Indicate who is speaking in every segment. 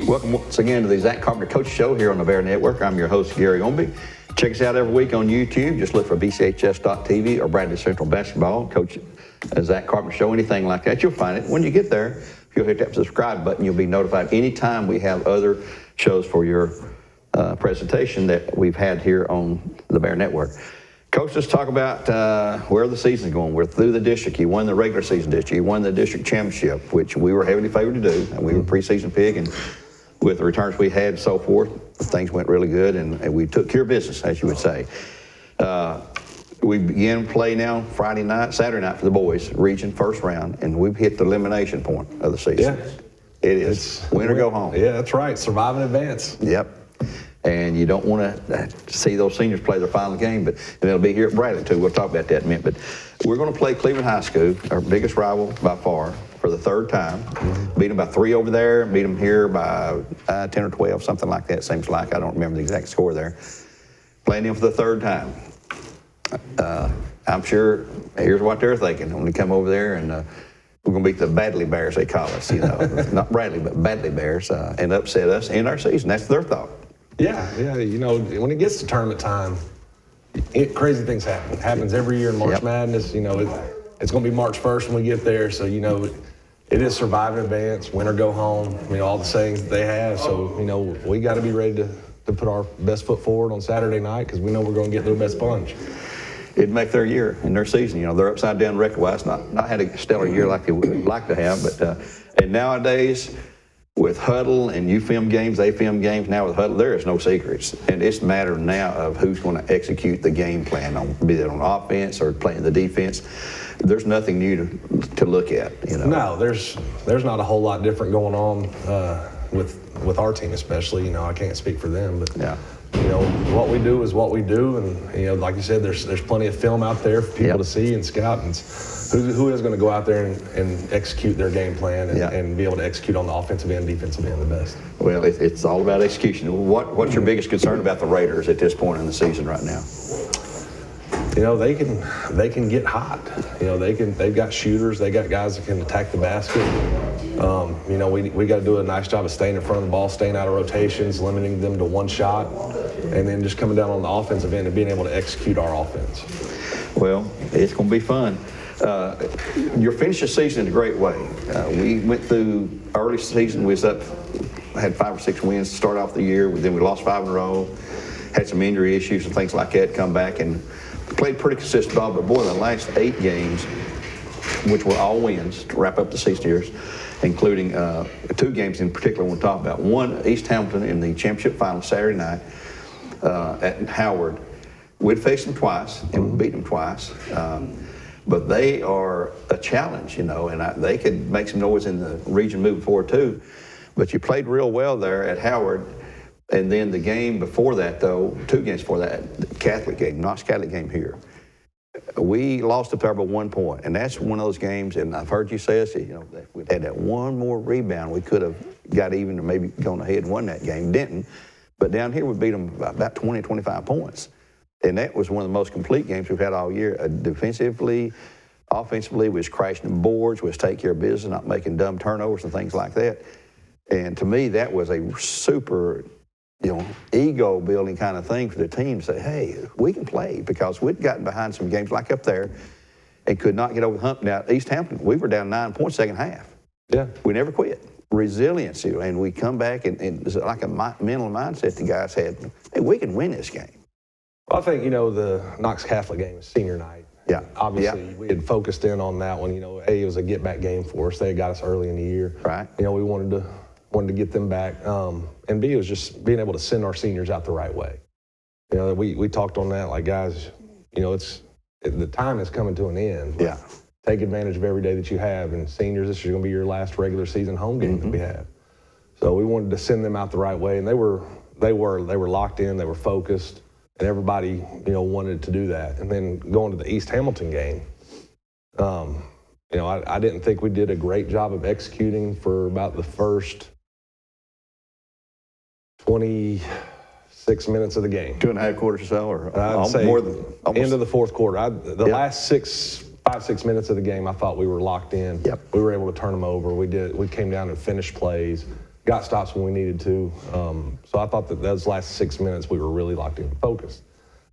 Speaker 1: Welcome once again to the Zach Carpenter Coach Show here on the Bear Network. I'm your host, Gary Omby. Check us out every week on YouTube. Just look for BCHS.TV or Bradley Central Basketball. Coach Zach Carpenter Show, anything like that, you'll find it. When you get there, if you'll hit that subscribe button, you'll be notified anytime we have other shows for your presentation that we've had here on the Bear Network. Coach, let's talk about where the season's going. We're through the district. You won the regular season district. You won the district championship, which we were heavily favored to do. And we were preseason pig, and with the returns we had and so forth, things went really good, and we took care of business, as you would say. We began play now Saturday night for the boys, region first round, and we've hit the elimination point of the season.
Speaker 2: Yeah.
Speaker 1: It is win or go home.
Speaker 2: Yeah, that's right. Survive and advance.
Speaker 1: Yep. And you don't want to see those seniors play their final game, but they'll be here at Bradley too. We'll talk about that in a minute. But we're going to play Cleveland High School, our biggest rival by far, for the third time. Beat them by 3 over there, beat them here by 10 or 12, something like that, seems like. I don't remember the exact score there. Playing them for the third time. I'm sure here's what they're thinking when they come over there, and we're going to beat the Badley Bears, they call us, you know. Not Bradley, but Badley Bears, and upset us in our season. That's their thought.
Speaker 2: Yeah, you know, when it gets to tournament time, crazy things happen. It happens every year in March Madness. You know, it's going to be March 1st when we get there, so, you know, it is survive and advance, win or go home. I mean, all the sayings that they have. So, you know, we got to be ready to put our best foot forward on Saturday night because we know we're going to get their best punch.
Speaker 1: It'd make their year and their season. You know, they're upside down record-wise. Not had a stellar year like they would like to have, but and nowadays, with huddle and you film games, they film games, now with huddle, there is no secrets. And it's a matter now of who's going to execute the game plan, be it on offense or playing the defense. There's nothing new to look at, you know.
Speaker 2: No, there's not a whole lot different going on with our team especially. You know, I can't speak for them, but you know, what we do is what we do, and you know, like you said, there's plenty of film out there for people to see and scout, and who is going to go out there and execute their game plan and be able to execute on the offensive end, defensive end the best.
Speaker 1: Well, it's all about execution. What's your biggest concern about the Raiders at this point in the season right now?
Speaker 2: You know, they can get hot. You know, they've got shooters, they got guys that can attack the basket. You know, we got to do a nice job of staying in front of the ball, staying out of rotations, limiting them to one shot, and then just coming down on the offensive end and being able to execute our offense.
Speaker 1: Well, it's going to be fun. You're finished the season in a great way. We went through early season, we was up, had 5 or 6 wins to start off the year, then we lost 5 in a row, had some injury issues and things like that, come back and played pretty consistent ball, but boy, the last 8 games, which were all wins to wrap up the season years, including 2 games in particular I want to talk about. One, East Hamilton in the championship final Saturday night at Howard. We'd faced them twice and we beat them twice. But they are a challenge, you know, and they could make some noise in the region moving forward too. But you played real well there at Howard. And then the game before that, though, 2 games before that, the Catholic game, Knox Catholic game here, we lost up there by 1 point. And that's one of those games, and I've heard you say this, you know, if we'd had that one more rebound, we could have got even or maybe gone ahead and won that game. Didn't. But down here, we beat them by about 20, 25 points. And that was one of the most complete games we've had all year. Defensively, offensively, we was crashing the boards, we was taking care of business, not making dumb turnovers and things like that. And to me, that was a super, you know, ego-building kind of thing for the team to say, hey, we can play, because we'd gotten behind some games like up there and could not get over the hump. Now, East Hampton, we were down 9 points second half. Yeah. We never quit. Resiliency, and we come back, and it's like a mental mindset the guys had. Hey, we can win this game.
Speaker 2: Well, I think, you know, the Knox Catholic game was senior night.
Speaker 1: Yeah.
Speaker 2: Obviously, we had focused in on that one. You know, it was a get-back game for us. They had got us early in the year.
Speaker 1: Right.
Speaker 2: You know, we wanted to get them back. And B, it was just being able to send our seniors out the right way. You know, we talked on that, like, guys, you know, the time is coming to an end.
Speaker 1: Yeah.
Speaker 2: Take advantage of every day that you have. And seniors, this is going to be your last regular season home game that we have. So we wanted to send them out the right way. And they were locked in, they were focused. And everybody, you know, wanted to do that. And then going to the East Hamilton game, you know, I didn't think we did a great job of executing for about the first 26 minutes of the game.
Speaker 1: 2.5 quarters or so, or
Speaker 2: I'd say
Speaker 1: more than almost.
Speaker 2: End of the fourth quarter. The last 5-6 minutes of the game, I thought we were locked in.
Speaker 1: Yep.
Speaker 2: We were able to turn them over. We came down and finished plays, got stops when we needed to. So I thought that those last 6 minutes we were really locked in and focused.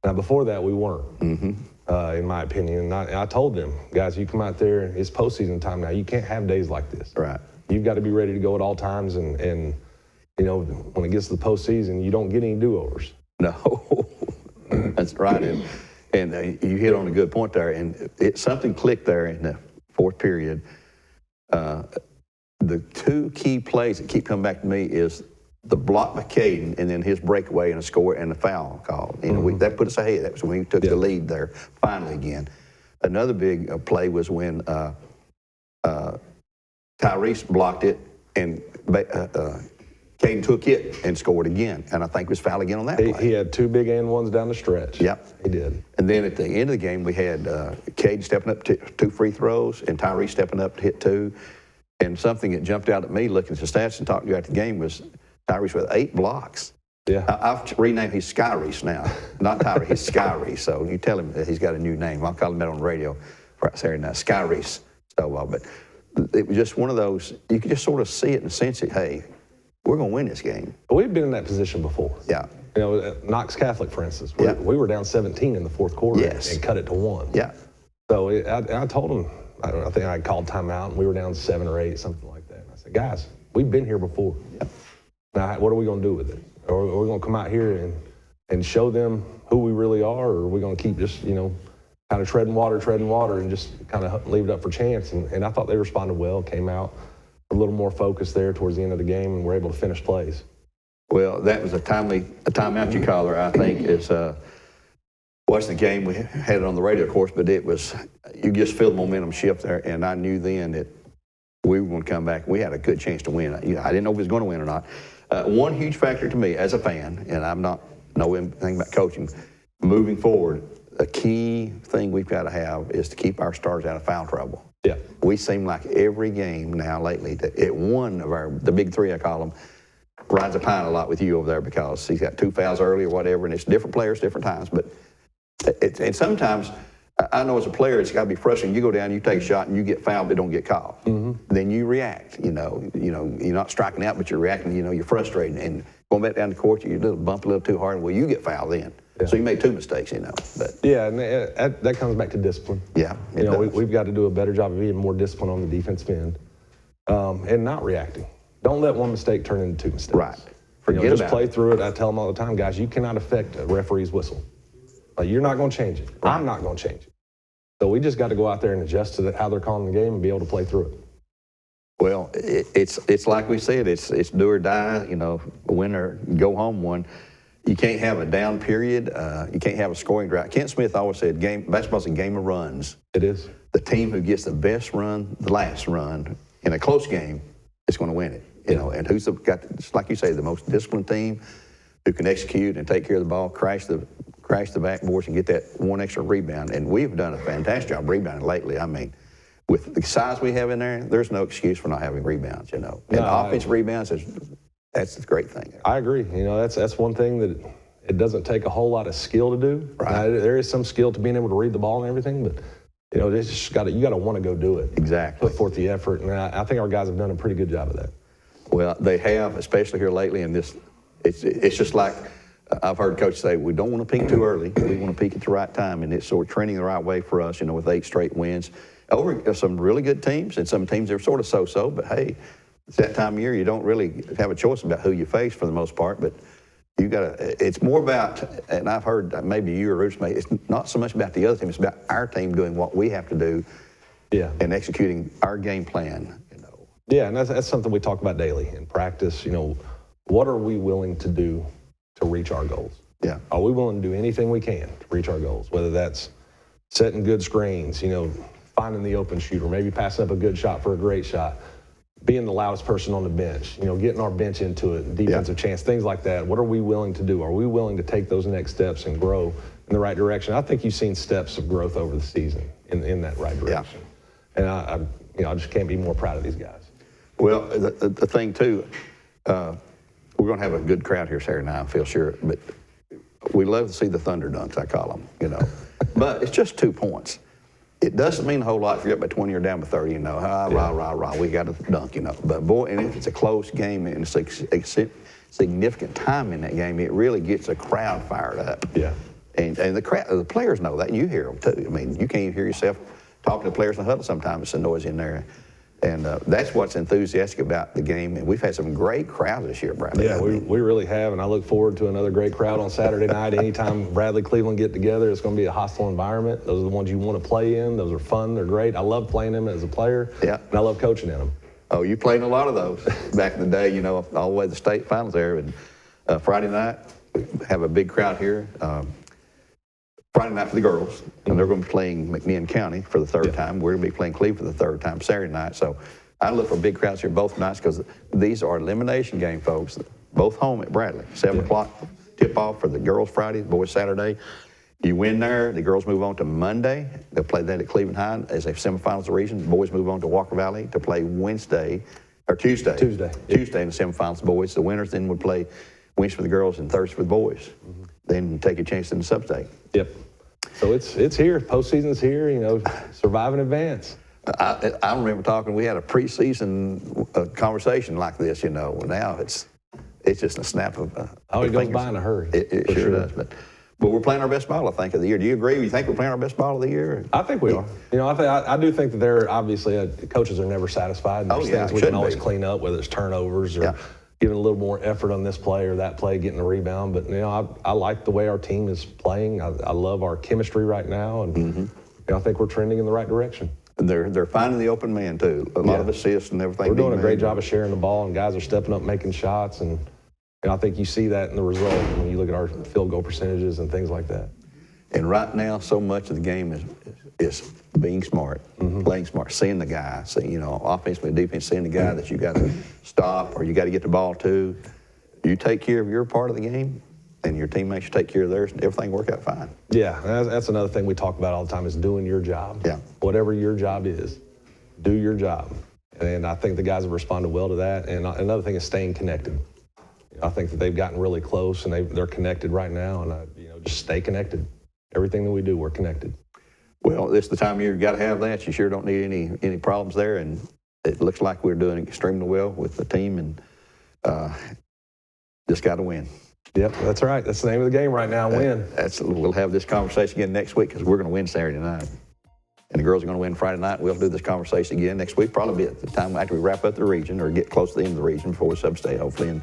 Speaker 2: Now before that we weren't, in my opinion. And I told them, guys, you come out there, it's postseason time now. You can't have days like this.
Speaker 1: Right.
Speaker 2: You've got to be ready to go at all times. And you know, when it gets to the postseason, you don't get any do-overs.
Speaker 1: No, that's right. And you hit on a good point there. And something clicked there in the fourth period. The two key plays that keep coming back to me is the block by Caden and then his breakaway and a score and the foul call. You know, that put us ahead. That was when we took the lead there finally again. Another big play was when Tyrese blocked it and Caden took it and scored again. And I think it was foul again on that play.
Speaker 2: He had two big and ones down the stretch.
Speaker 1: Yep.
Speaker 2: He did.
Speaker 1: And then at the end of the game, we had Caden stepping up to 2 free throws and Tyrese stepping up to hit 2. And something that jumped out at me looking at the stats and talking to you after the game was Tyrese with 8 blocks.
Speaker 2: Yeah.
Speaker 1: I've renamed him Skyreese now. Not Tyrese, he's Skyreese. So you tell him that he's got a new name. I'll call him that on the radio Saturday night, Skyreese. So, but it was just one of those, you could just sort of see it and sense it, hey, we're going to win this game.
Speaker 2: We've been in that position before.
Speaker 1: Yeah.
Speaker 2: You know, Knox Catholic, for instance,
Speaker 1: Yeah.
Speaker 2: we were down 17 in the fourth quarter
Speaker 1: Yes.
Speaker 2: and cut it to 1.
Speaker 1: Yeah.
Speaker 2: So I told him, I think I called timeout, and we were down 7 or 8, something like that. And I said, guys, we've been here before.
Speaker 1: Yeah.
Speaker 2: Now, what are we going to do with it? Are we going to come out here and show them who we really are, or are we going to keep just, you know, kind of treading water, and just kind of leave it up for chance? And I thought they responded well, came out a little more focused there towards the end of the game, and were able to finish plays.
Speaker 1: Well, that was a timeout you call her, I think, is watching the game. We had it on the radio, of course, but it was, you just feel the momentum shift there, and I knew then that we were going to come back. We had a good chance to win. I didn't know if we was going to win or not. One huge factor to me as a fan, and I'm not know anything about coaching, moving forward, a key thing we've got to have is to keep our stars out of foul trouble.
Speaker 2: Yeah.
Speaker 1: We seem like every game now lately, that one of the big three, I call them, rides a pine a lot with you over there because he's got 2 fouls early or whatever, and it's different players, different times. But and sometimes, I know as a player, it's got to be frustrating. You go down, you take a shot, and you get fouled, but don't get called. Then you react. You know, you're not striking out, but you're reacting. You know, you're frustrated, and going back down the court, you bump a little too hard, and well, you get fouled then. Yeah. So you made 2 mistakes. You know, but
Speaker 2: yeah, and that comes back to discipline.
Speaker 1: Yeah,
Speaker 2: you know, we've got to do a better job of being more disciplined on the defensive end, and not reacting. Don't let one mistake turn into 2 mistakes.
Speaker 1: Right. Forget
Speaker 2: just
Speaker 1: about
Speaker 2: play
Speaker 1: it.
Speaker 2: through it. I tell them all the time, guys, you cannot affect a referee's whistle. You're not going to change it.
Speaker 1: Right.
Speaker 2: I'm not going to change it. So we just got to go out there and adjust to how they're calling the game and be able to play through it.
Speaker 1: Well, it's like we said, it's do or die. You know, win or go home one. You can't have a down period. You can't have a scoring drought. Kent Smith always said, basketball's a game of runs.
Speaker 2: It is.
Speaker 1: The team who gets the best run, the last run, in a close game, is going to win it. You know, and who's got, just like you say, the most disciplined team who can execute and take care of the ball, crash the backboards, and get that one extra rebound. And we've done a fantastic job rebounding lately. I mean, with the size we have in there, there's no excuse for not having rebounds. You know, and offensive rebounds that's the great thing.
Speaker 2: I agree. You know, that's one thing that it doesn't take a whole lot of skill to do.
Speaker 1: Right.
Speaker 2: Now, there is some skill to being able to read the ball and everything, but you know, you got to want to go do it.
Speaker 1: Exactly.
Speaker 2: Put forth the effort, and I think our guys have done a pretty good job of that.
Speaker 1: Well, they have, especially here lately. And it's just like I've heard coaches say, we don't want to peak too early. We want to peak at the right time, and it's sort of trending the right way for us. You know, with 8 straight wins over some really good teams, and some teams that are sort of so-so. But hey, it's that time of year, you don't really have a choice about who you face for the most part, but you got to, it's more about, and I've heard maybe you or Roots may, it's not so much about the other team, it's about our team doing what we have to do and executing our game plan, you know.
Speaker 2: Yeah, and that's something we talk about daily in practice. You know, what are we willing to do to reach our goals?
Speaker 1: Yeah.
Speaker 2: Are we willing to do anything we can to reach our goals, whether that's setting good screens, you know, finding the open shooter, maybe passing up a good shot for a great shot, being the loudest person on the bench, you know, getting our bench into it, defensive chance, things like that. What are we willing to do? Are we willing to take those next steps and grow in the right direction? I think you've seen steps of growth over the season in that right direction. Yeah. And I just can't be more proud of these guys.
Speaker 1: Well, the thing too, we're going to have a good crowd here Saturday night, I feel sure, but we love to see the Thunder dunks, I call them, you know. But it's just 2 points. It doesn't mean a whole lot if you're up by 20 or down by 30, rah, we got to dunk, But boy, and if it's a close game and it's a significant time in that game, it really gets a crowd fired up.
Speaker 2: Yeah.
Speaker 1: And the players know that, and you hear them too. I mean, you can't even hear yourself talking to the players in the huddle sometimes. It's a noise in there. And that's what's enthusiastic about the game. And we've had some great crowds this year, Bradley.
Speaker 2: Yeah, we really have. And I look forward to another great crowd on Saturday night. Anytime Bradley, Cleveland get together, it's going to be a hostile environment. Those are the ones you want to play in. Those are fun. They're great. I love playing them as a player.
Speaker 1: Yeah.
Speaker 2: And I love coaching in them.
Speaker 1: Oh, you played in a lot of those back in the day, all the way to the state finals there. And Friday night, we have a big crowd here. Friday night for the girls, and they're going to be playing McMinn County for the third time. We're going to be playing Cleveland for the third time Saturday night. So I look for big crowds here both nights because these are elimination game, folks. Both home at Bradley. 7 o'clock tip-off for the girls Friday, the boys Saturday. You win there, the girls move on to Monday. They'll play that at Cleveland High as a semifinals of the region. The boys move on to Walker Valley to play Tuesday. Tuesday in the semifinals, the boys. The winners then would play Wednesday for the girls and Thursday for the boys. Then take a chance in the sub-state.
Speaker 2: Yep. So it's here. Postseason's here. Survive in advance.
Speaker 1: I remember talking. We had a preseason conversation like this. Now it's just a snap of.
Speaker 2: It goes by in a hurry.
Speaker 1: It sure does. But we're playing our best ball, I think, of the year. Do you agree? You think we're playing our best ball of the year?
Speaker 2: I think we are. I do think that they're obviously coaches are never satisfied. And there's things we can always clean up, whether it's turnovers or. Giving a little more effort on this play or that play, getting a rebound. But, I like the way our team is playing. I love our chemistry right now, and I think we're trending in the right direction.
Speaker 1: They're finding the open man, too. A lot of assists and everything.
Speaker 2: We're doing a great job of sharing the ball, and guys are stepping up, making shots, and I think you see that in the result when you look at our field goal percentages and things like that.
Speaker 1: And right now, so much of the game is being smart, playing smart, seeing the guy, offensively, defense, seeing the guy that you got to stop or you got to get the ball to. You take care of your part of the game, and your teammates take care of theirs, and everything work out fine.
Speaker 2: Yeah, that's another thing we talk about all the time is doing your job.
Speaker 1: Yeah.
Speaker 2: Whatever your job is, do your job. And I think the guys have responded well to that. And another thing is staying connected. I think that they've gotten really close, and they're connected right now, and just stay connected. Everything that we do, we're connected.
Speaker 1: Well, this is the time of year you got to have that. You sure don't need any problems there, and it looks like we're doing extremely well with the team, and just got to win.
Speaker 2: Yep, that's right. That's the name of the game right now, win.
Speaker 1: We'll have this conversation again next week because we're going to win Saturday night. And the girls are going to win Friday night. We'll do this conversation again next week, probably at the time after we wrap up the region or get close to the end of the region before we sub-state, hopefully, and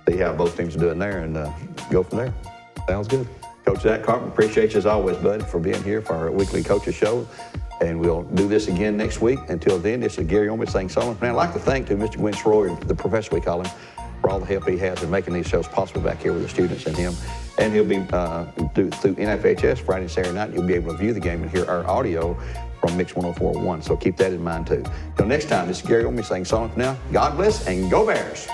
Speaker 1: see how both teams are doing there and go from there.
Speaker 2: Sounds good.
Speaker 1: Coach Zach Carpenter, appreciate you as always, bud, for being here for our weekly coaches show. And we'll do this again next week. Until then, this is Gary Orman saying so long. And I'd like to thank Mr. Gwen Schroyer, the professor we call him, for all the help he has in making these shows possible back here with the students and him. And he'll be through NFHS Friday and Saturday night. You'll be able to view the game and hear our audio from Mix 104.1. So keep that in mind too. Till next time, this is Gary Orman saying so long for now. God bless and go Bears.